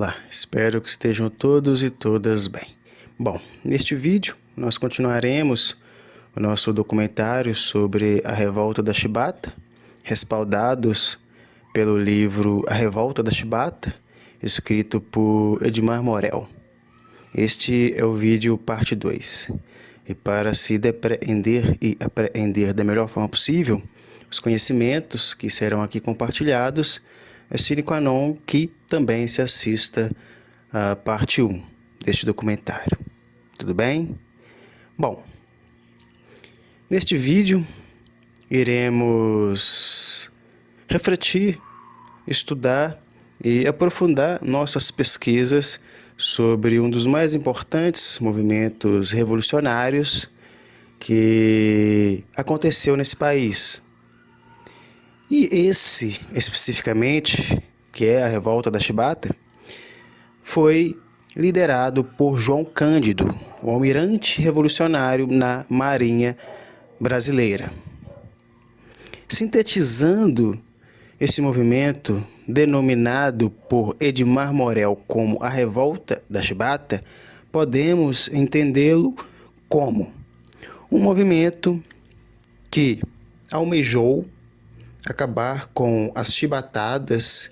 Olá, espero que estejam todos e todas bem. Bom, neste vídeo nós continuaremos o nosso documentário sobre a Revolta da Chibata, respaldados pelo livro A Revolta da Chibata, escrito por Edmar Morel. Este é o vídeo parte 2. E para se depreender e apreender da melhor forma possível, os conhecimentos que serão aqui compartilhados, é sine qua non que também se assista a parte 1 deste documentário. Tudo bem? Bom, neste vídeo iremos refletir, estudar e aprofundar nossas pesquisas sobre um dos mais importantes movimentos revolucionários que aconteceu nesse país. E esse, especificamente, que é a Revolta da Chibata, foi liderado por João Cândido, o almirante revolucionário na Marinha Brasileira. Sintetizando esse movimento, denominado por Edmar Morel como a Revolta da Chibata, podemos entendê-lo como um movimento que almejou acabar com as chibatadas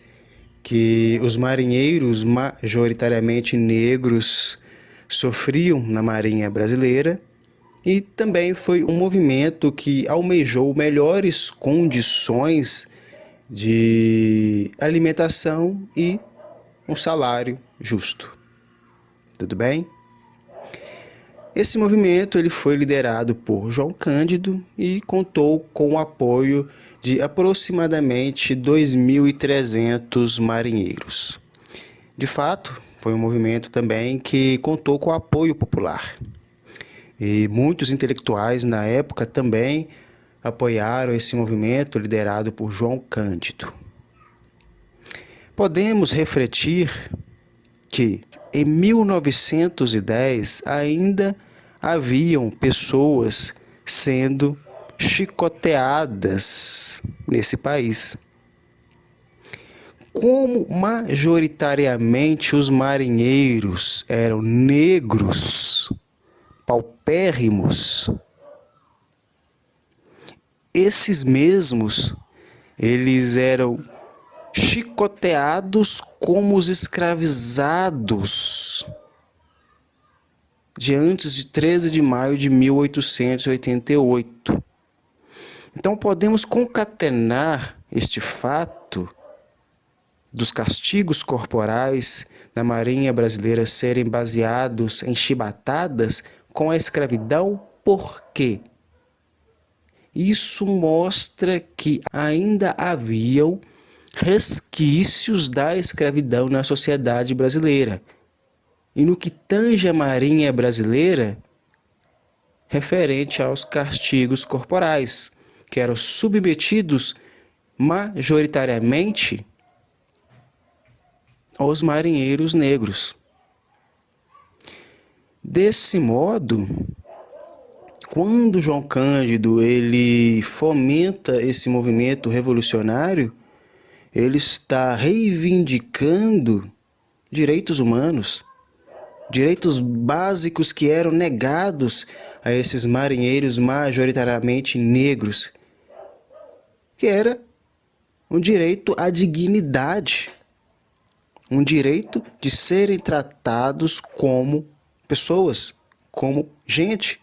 que os marinheiros, majoritariamente negros, sofriam na Marinha Brasileira, e também foi um movimento que almejou melhores condições de alimentação e um salário justo. Tudo bem? Esse movimento ele foi liderado por João Cândido e contou com o apoio de aproximadamente 2.300 marinheiros. De fato, foi um movimento também que contou com o apoio popular. E muitos intelectuais na época também apoiaram esse movimento liderado por João Cândido. Podemos refletir que em 1910 ainda haviam pessoas sendo chicoteadas nesse país. Como majoritariamente os marinheiros eram negros, paupérrimos, esses mesmos, eles eram chicoteados como os escravizados de antes de 13 de maio de 1888. Então podemos concatenar este fato dos castigos corporais na Marinha Brasileira serem baseados em chibatadas com a escravidão, porque isso mostra que ainda haviam resquícios da escravidão na sociedade brasileira. E no que tange a Marinha Brasileira, referente aos castigos corporais, que eram submetidos majoritariamente aos marinheiros negros. Desse modo, quando João Cândido ele fomenta esse movimento revolucionário, ele está reivindicando direitos humanos, direitos básicos que eram negados a esses marinheiros majoritariamente negros, que era um direito à dignidade, um direito de serem tratados como pessoas, como gente,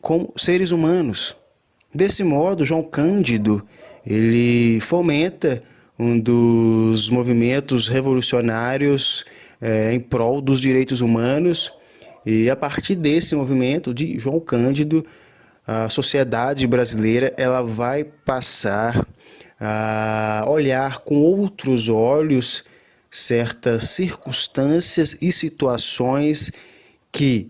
como seres humanos. Desse modo, João Cândido ele fomenta um dos movimentos revolucionários em prol dos direitos humanos, e a partir desse movimento de João Cândido, a sociedade brasileira ela vai passar a olhar com outros olhos certas circunstâncias e situações que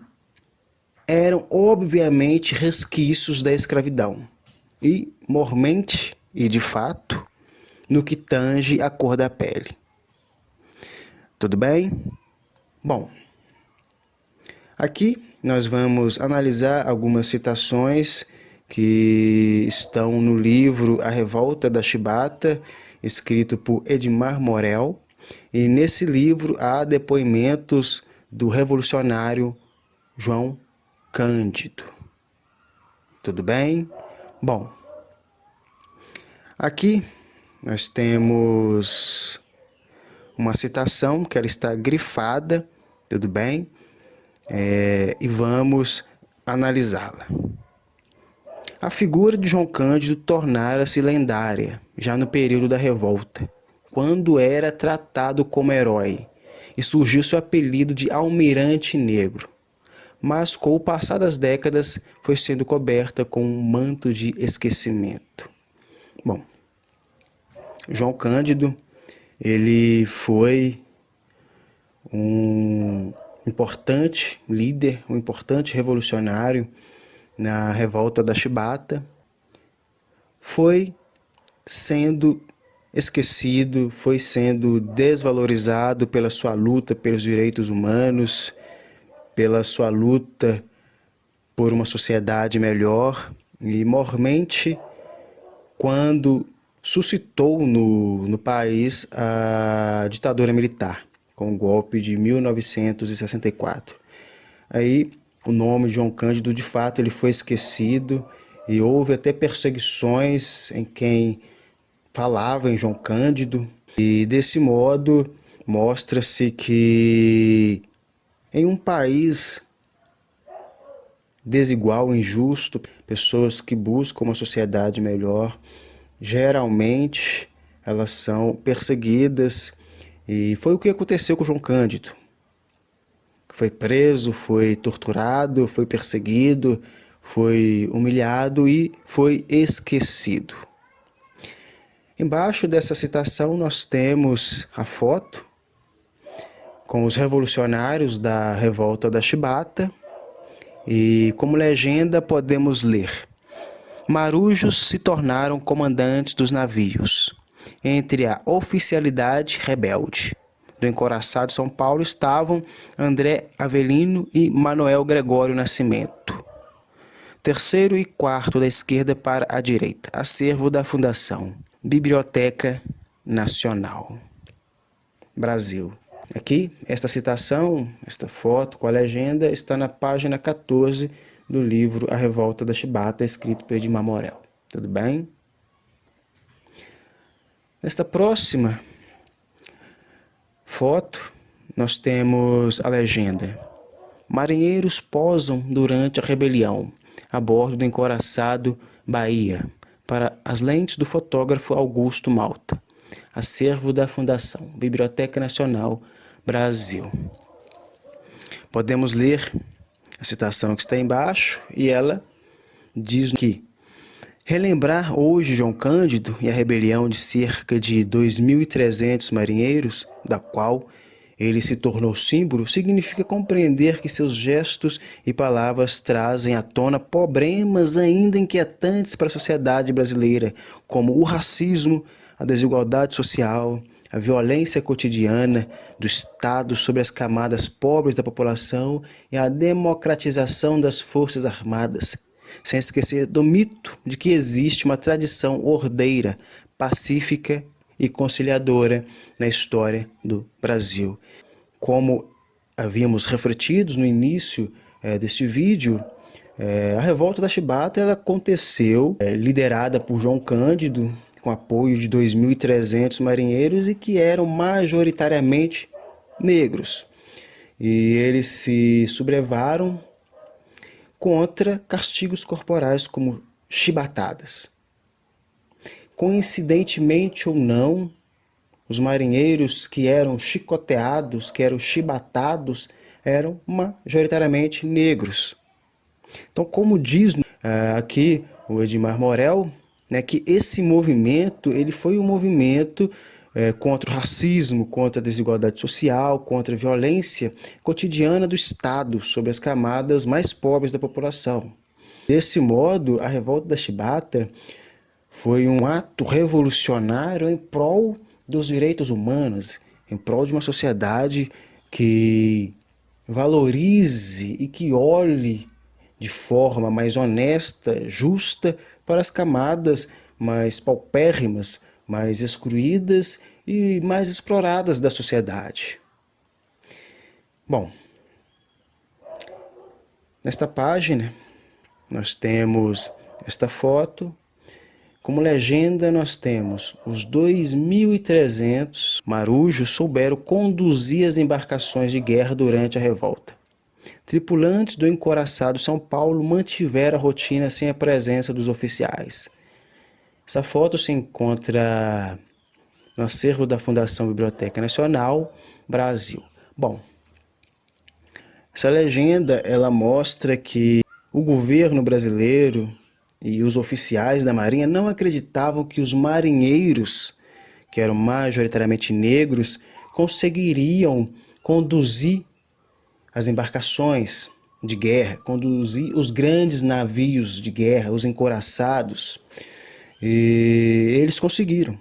eram obviamente resquícios da escravidão, e mormente e de fato no que tange a cor da pele. Tudo bem? Bom, aqui nós vamos analisar algumas citações que estão no livro A Revolta da Chibata, escrito por Edmar Morel, E nesse livro há depoimentos do revolucionário João Cândido. Tudo bem? Bom, aqui nós temos uma citação que ela está grifada, tudo bem? E vamos analisá-la. A figura de João Cândido tornara-se lendária já no período da revolta, quando era tratado como herói, e surgiu seu apelido de Almirante Negro. Mas com o passar das décadas foi sendo coberta com um manto de esquecimento. Bom, João Cândido, ele foi um importante líder, um importante revolucionário na revolta da Chibata, foi sendo esquecido, foi sendo desvalorizado pela sua luta pelos direitos humanos, pela sua luta por uma sociedade melhor, e mormente quando suscitou no país a ditadura militar, com o golpe de 1964. Aí o nome de João Cândido, de fato, ele foi esquecido e houve até perseguições em quem falava em João Cândido. E desse modo mostra-se que em um país desigual, injusto, pessoas que buscam uma sociedade melhor, geralmente elas são perseguidas, e foi o que aconteceu com João Cândido. Foi preso, foi torturado, foi perseguido, foi humilhado e foi esquecido. Embaixo dessa citação nós temos a foto com os revolucionários da revolta da Chibata, e como legenda podemos ler: marujos se tornaram comandantes dos navios. Entre a oficialidade rebelde do encouraçado São Paulo estavam André Avelino e Manuel Gregório Nascimento. Terceiro e quarto da esquerda para a direita. Acervo da Fundação Biblioteca Nacional. Brasil. Aqui, esta citação, esta foto com a legenda está na página 14 do livro A Revolta da Chibata, escrito por Edmar Morel. Tudo bem? Nesta próxima foto, nós temos a legenda: marinheiros posam durante a rebelião, a bordo do encouraçado Bahia, para as lentes do fotógrafo Augusto Malta. Acervo da Fundação Biblioteca Nacional, Brasil. Podemos ler a citação que está embaixo, e ela diz que relembrar hoje João Cândido e a rebelião de cerca de 2.300 marinheiros, da qual ele se tornou símbolo, significa compreender que seus gestos e palavras trazem à tona problemas ainda inquietantes para a sociedade brasileira, como o racismo, a desigualdade social, a violência cotidiana do Estado sobre as camadas pobres da população e a democratização das Forças Armadas, sem esquecer do mito de que existe uma tradição ordeira, pacífica e conciliadora na história do Brasil. Como havíamos refletido no início deste vídeo, a revolta da Chibata ela aconteceu liderada por João Cândido, com apoio de 2.300 marinheiros, e que eram majoritariamente negros. E eles se sublevaram contra castigos corporais como chibatadas. Coincidentemente ou não, os marinheiros que eram chicoteados, que eram chibatados, eram majoritariamente negros. Então, como diz aqui o Edmar Morel, que esse movimento ele foi um movimento contra o racismo, contra a desigualdade social, contra a violência cotidiana do Estado sobre as camadas mais pobres da população. Desse modo, a revolta da Chibata foi um ato revolucionário em prol dos direitos humanos, em prol de uma sociedade que valorize e que olhe de forma mais honesta, justa, para as camadas mais paupérrimas, mais excluídas e mais exploradas da sociedade. Bom, nesta página nós temos esta foto. Como legenda, nós temos: os 2.300 marujos souberam conduzir as embarcações de guerra durante a revolta. Tripulantes do encouraçado São Paulo mantiveram a rotina sem a presença dos oficiais. Essa foto se encontra no acervo da Fundação Biblioteca Nacional, Brasil. Bom, essa legenda ela mostra que o governo brasileiro e os oficiais da Marinha não acreditavam que os marinheiros, que eram majoritariamente negros, conseguiriam conduzir as embarcações de guerra, conduzir os grandes navios de guerra, os encouraçados. E eles conseguiram.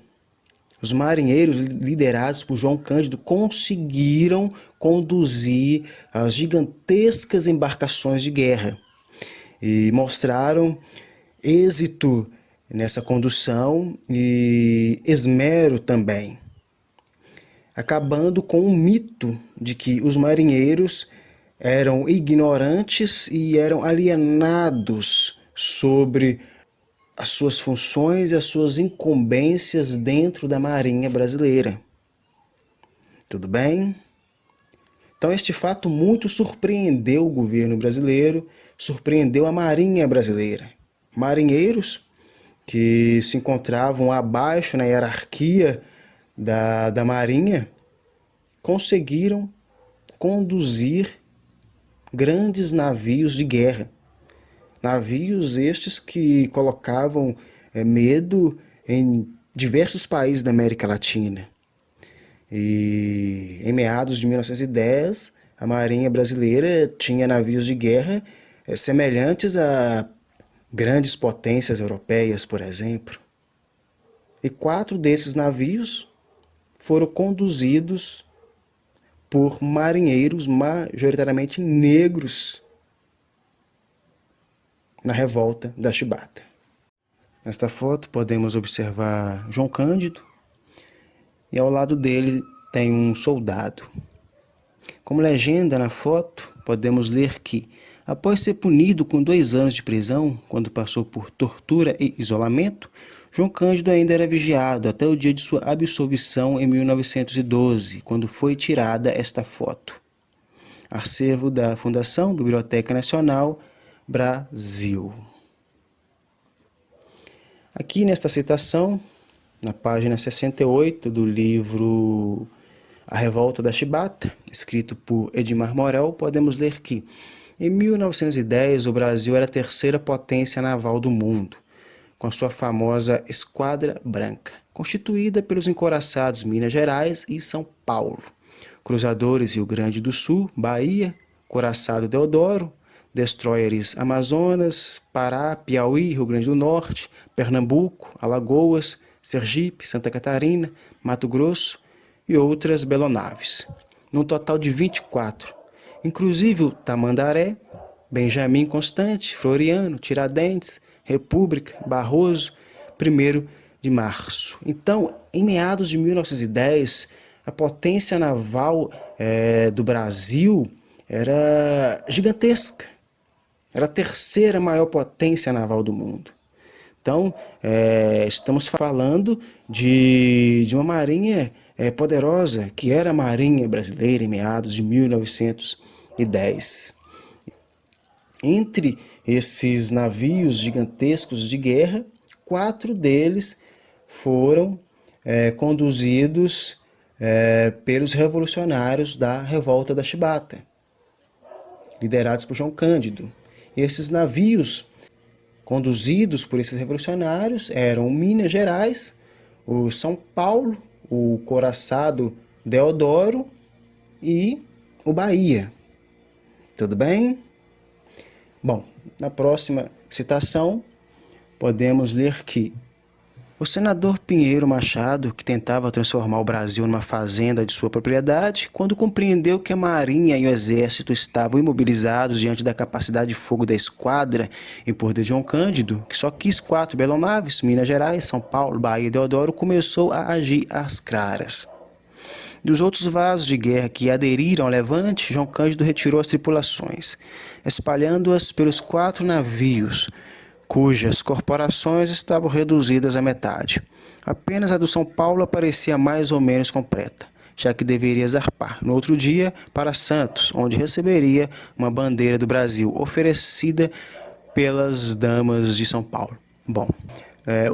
Os marinheiros, liderados por João Cândido, conseguiram conduzir as gigantescas embarcações de guerra e mostraram êxito nessa condução e esmero também, acabando com o mito de que os marinheiros eram ignorantes e eram alienados sobre as suas funções e as suas incumbências dentro da Marinha brasileira. Tudo bem? Então este fato muito surpreendeu o governo brasileiro, surpreendeu a Marinha brasileira. Marinheiros que se encontravam abaixo na hierarquia da Marinha conseguiram conduzir grandes navios de guerra. Navios estes que colocavam medo em diversos países da América Latina. E em meados de 1910, a Marinha brasileira tinha navios de guerra semelhantes a grandes potências europeias, por exemplo. E 4 desses navios foram conduzidos por marinheiros majoritariamente negros na revolta da Chibata. Nesta foto podemos observar João Cândido e ao lado dele tem um soldado. Como legenda na foto, podemos ler que, após ser punido com 2 anos de prisão, quando passou por tortura e isolamento, João Cândido ainda era vigiado até o dia de sua absolvição em 1912, quando foi tirada esta foto. Acervo da Fundação Biblioteca Nacional, Brasil. Aqui nesta citação, na página 68 do livro A Revolta da Chibata, escrito por Edmar Morel, podemos ler que, em 1910, o Brasil era a 3ª potência naval do mundo, com a sua famosa Esquadra Branca, constituída pelos encouraçados Minas Gerais e São Paulo, cruzadores Rio Grande do Sul, Bahia, couraçado Deodoro, destroyers Amazonas, Pará, Piauí, Rio Grande do Norte, Pernambuco, Alagoas, Sergipe, Santa Catarina, Mato Grosso e outras belonaves, num total de 24, inclusive o Tamandaré, Benjamin Constante, Floriano, Tiradentes, República, Barroso, 1º de março. Então, em meados de 1910, a potência naval do Brasil era gigantesca. Era a 3ª maior potência naval do mundo. Então, estamos falando de uma marinha poderosa, que era a Marinha Brasileira em meados de 1910. Entre esses navios gigantescos de guerra, 4 deles foram conduzidos pelos revolucionários da Revolta da Chibata, liderados por João Cândido. Esses navios conduzidos por esses revolucionários eram o Minas Gerais, o São Paulo, o couraçado Deodoro e o Bahia. Tudo bem? Bom, na próxima citação podemos ler que O senador Pinheiro Machado, que tentava transformar o Brasil numa fazenda de sua propriedade, quando compreendeu que a Marinha e o Exército estavam imobilizados diante da capacidade de fogo da esquadra em poder de João Cândido, que só quis 4 belonaves, Minas Gerais, São Paulo, Bahia e Deodoro, começou a agir às claras. Dos outros vasos de guerra que aderiram ao levante, João Cândido retirou as tripulações, espalhando-as pelos 4 navios, cujas corporações estavam reduzidas à metade. Apenas a do São Paulo aparecia mais ou menos completa, já que deveria zarpar no outro dia para Santos, onde receberia uma bandeira do Brasil oferecida pelas damas de São Paulo. Bom,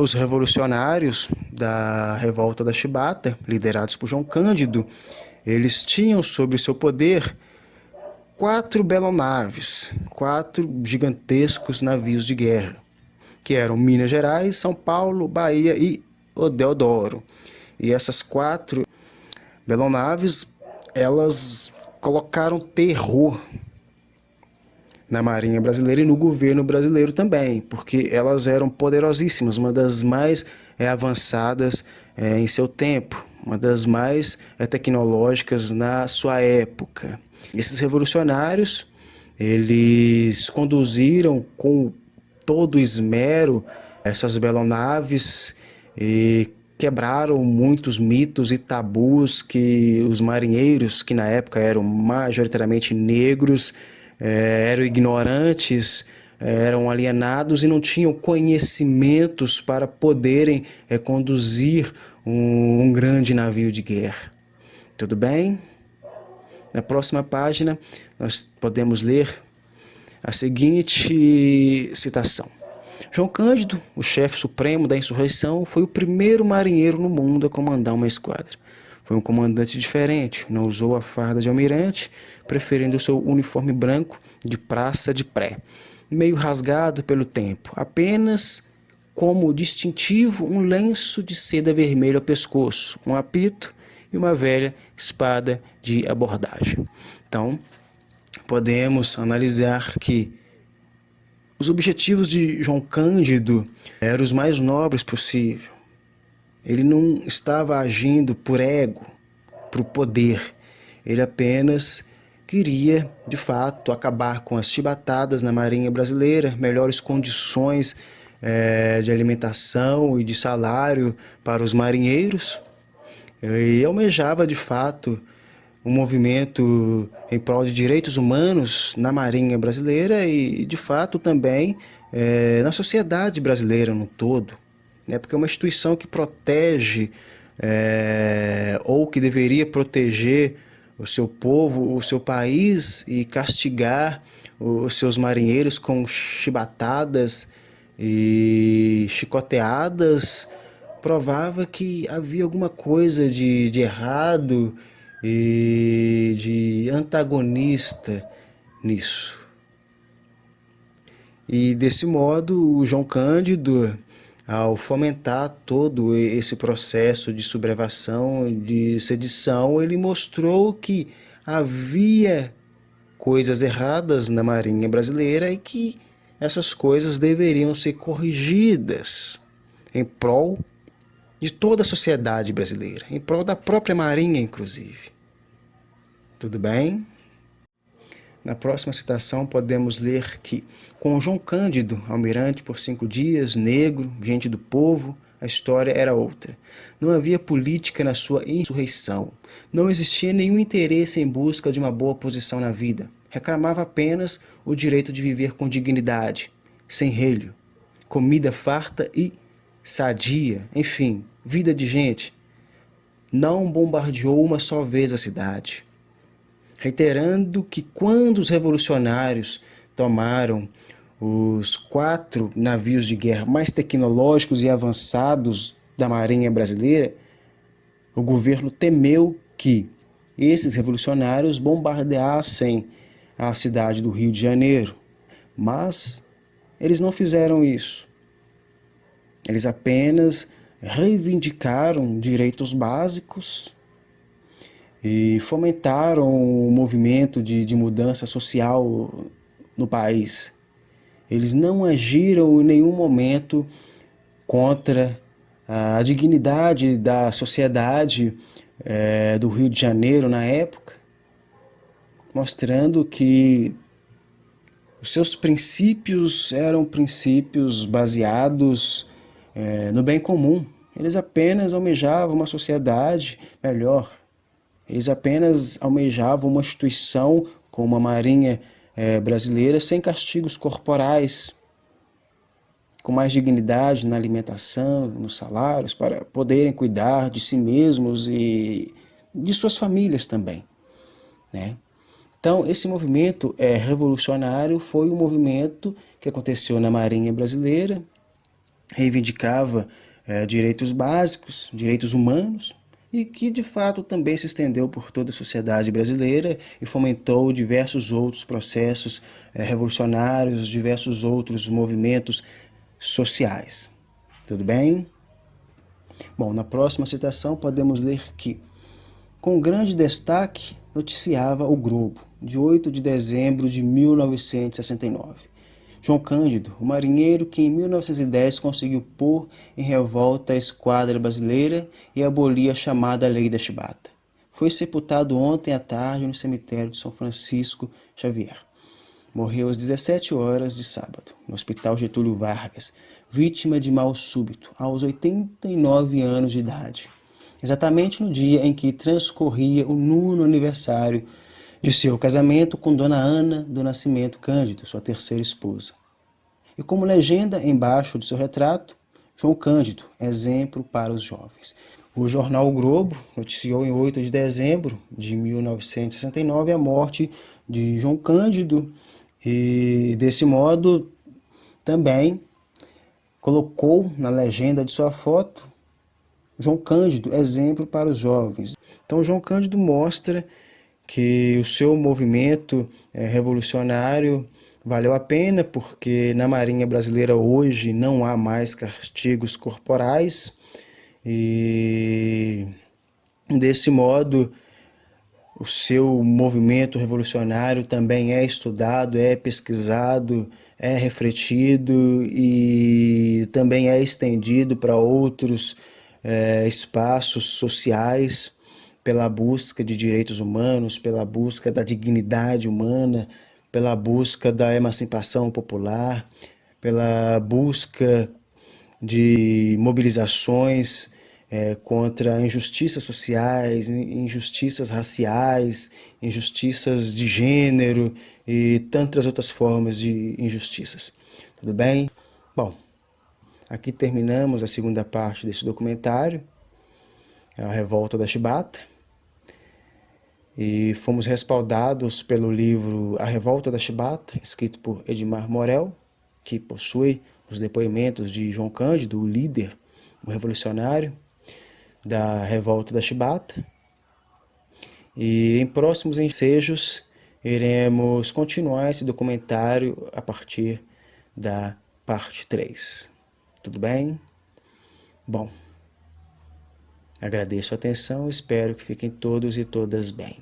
os revolucionários da Revolta da Chibata, liderados por João Cândido, eles tinham sob seu poder 4 belonaves, 4 gigantescos navios de guerra, que eram Minas Gerais, São Paulo, Bahia e o Deodoro. E essas 4 belonaves, elas colocaram terror na Marinha Brasileira e no governo brasileiro também, porque elas eram poderosíssimas, uma das mais avançadas em seu tempo, uma das mais tecnológicas na sua época. Esses revolucionários, eles conduziram com todo esmero essas belonaves e quebraram muitos mitos e tabus que os marinheiros, que na época eram majoritariamente negros, eram ignorantes, eram alienados e não tinham conhecimentos para poderem conduzir um grande navio de guerra. Tudo bem? Na próxima página, nós podemos ler a seguinte citação. João Cândido, o chefe supremo da insurreição, foi o primeiro marinheiro no mundo a comandar uma esquadra. Foi um comandante diferente, não usou a farda de almirante, preferindo o seu uniforme branco de praça de pré, meio rasgado pelo tempo, apenas como distintivo um lenço de seda vermelha ao pescoço, um apito e uma velha espada de abordagem. Então, podemos analisar que os objetivos de João Cândido eram os mais nobres possível. Ele não estava agindo por ego, por poder. Ele apenas queria, de fato, acabar com as chibatadas na Marinha Brasileira, melhores condições de alimentação e de salário para os marinheiros. E almejava, de fato, um movimento em prol de direitos humanos na Marinha Brasileira e, de fato, também na sociedade brasileira no todo. Porque é uma instituição que protege ou que deveria proteger o seu povo, o seu país e castigar os seus marinheiros com chibatadas e chicoteadas, provava que havia alguma coisa de errado e de antagonista nisso. E desse modo, o João Cândido, ao fomentar todo esse processo de sublevação, de sedição, ele mostrou que havia coisas erradas na Marinha Brasileira e que essas coisas deveriam ser corrigidas em prol de toda a sociedade brasileira, em prol da própria Marinha, inclusive. Tudo bem? Na próxima citação podemos ler que, com João Cândido, almirante por 5 dias, negro, gente do povo, a história era outra. Não havia política na sua insurreição. Não existia nenhum interesse em busca de uma boa posição na vida. Reclamava apenas o direito de viver com dignidade, sem relho, comida farta e sadia, enfim, vida de gente. Não bombardeou uma só vez a cidade, reiterando que quando os revolucionários tomaram os 4 navios de guerra mais tecnológicos e avançados da Marinha Brasileira, o governo temeu que esses revolucionários bombardeassem a cidade do Rio de Janeiro. Mas eles não fizeram isso. Eles apenas reivindicaram direitos básicos e fomentaram um movimento de mudança social no país. Eles não agiram em nenhum momento contra a dignidade da sociedade do Rio de Janeiro na época, mostrando que os seus princípios eram princípios baseados no bem comum. Eles apenas almejavam uma sociedade melhor. Eles apenas almejavam uma instituição como a Marinha brasileira sem castigos corporais, com mais dignidade na alimentação, nos salários, para poderem cuidar de si mesmos e de suas famílias também, né? Então, esse movimento revolucionário foi um movimento que aconteceu na Marinha Brasileira, reivindicava direitos básicos, direitos humanos, e que de fato também se estendeu por toda a sociedade brasileira e fomentou diversos outros processos revolucionários, diversos outros movimentos sociais. Tudo bem? Bom, na próxima citação podemos ler que, com grande destaque, noticiava o Globo, de 8 de dezembro de 1969. João Cândido, o marinheiro que em 1910 conseguiu pôr em revolta a esquadra brasileira e abolir a chamada Lei da Chibata. Foi sepultado ontem à tarde no cemitério de São Francisco Xavier. Morreu às 17 horas de sábado, no Hospital Getúlio Vargas, vítima de mal súbito, aos 89 anos de idade. Exatamente no dia em que transcorria o 9º aniversário de seu casamento com Dona Ana do Nascimento Cândido, sua terceira esposa. E como legenda embaixo do seu retrato, João Cândido, exemplo para os jovens. O jornal o Globo noticiou em 8 de dezembro de 1969 a morte de João Cândido e, desse modo, também colocou na legenda de sua foto João Cândido, exemplo para os jovens. Então, João Cândido mostra que o seu movimento revolucionário valeu a pena, porque na Marinha Brasileira hoje não há mais castigos corporais e, desse modo, o seu movimento revolucionário também é estudado, é pesquisado, é refletido e também é estendido para outros espaços sociais, pela busca de direitos humanos, pela busca da dignidade humana, pela busca da emancipação popular, pela busca de mobilizações contra injustiças sociais, injustiças raciais, injustiças de gênero e tantas outras formas de injustiças. Tudo bem? Bom, aqui terminamos a segunda parte desse documentário, a Revolta da Chibata, e fomos respaldados pelo livro A Revolta da Chibata, escrito por Edmar Morel, que possui os depoimentos de João Cândido, o líder, o revolucionário da Revolta da Chibata. E em próximos ensejos iremos continuar esse documentário a partir da parte 3. Tudo bem? Bom, agradeço a atenção, espero que fiquem todos e todas bem.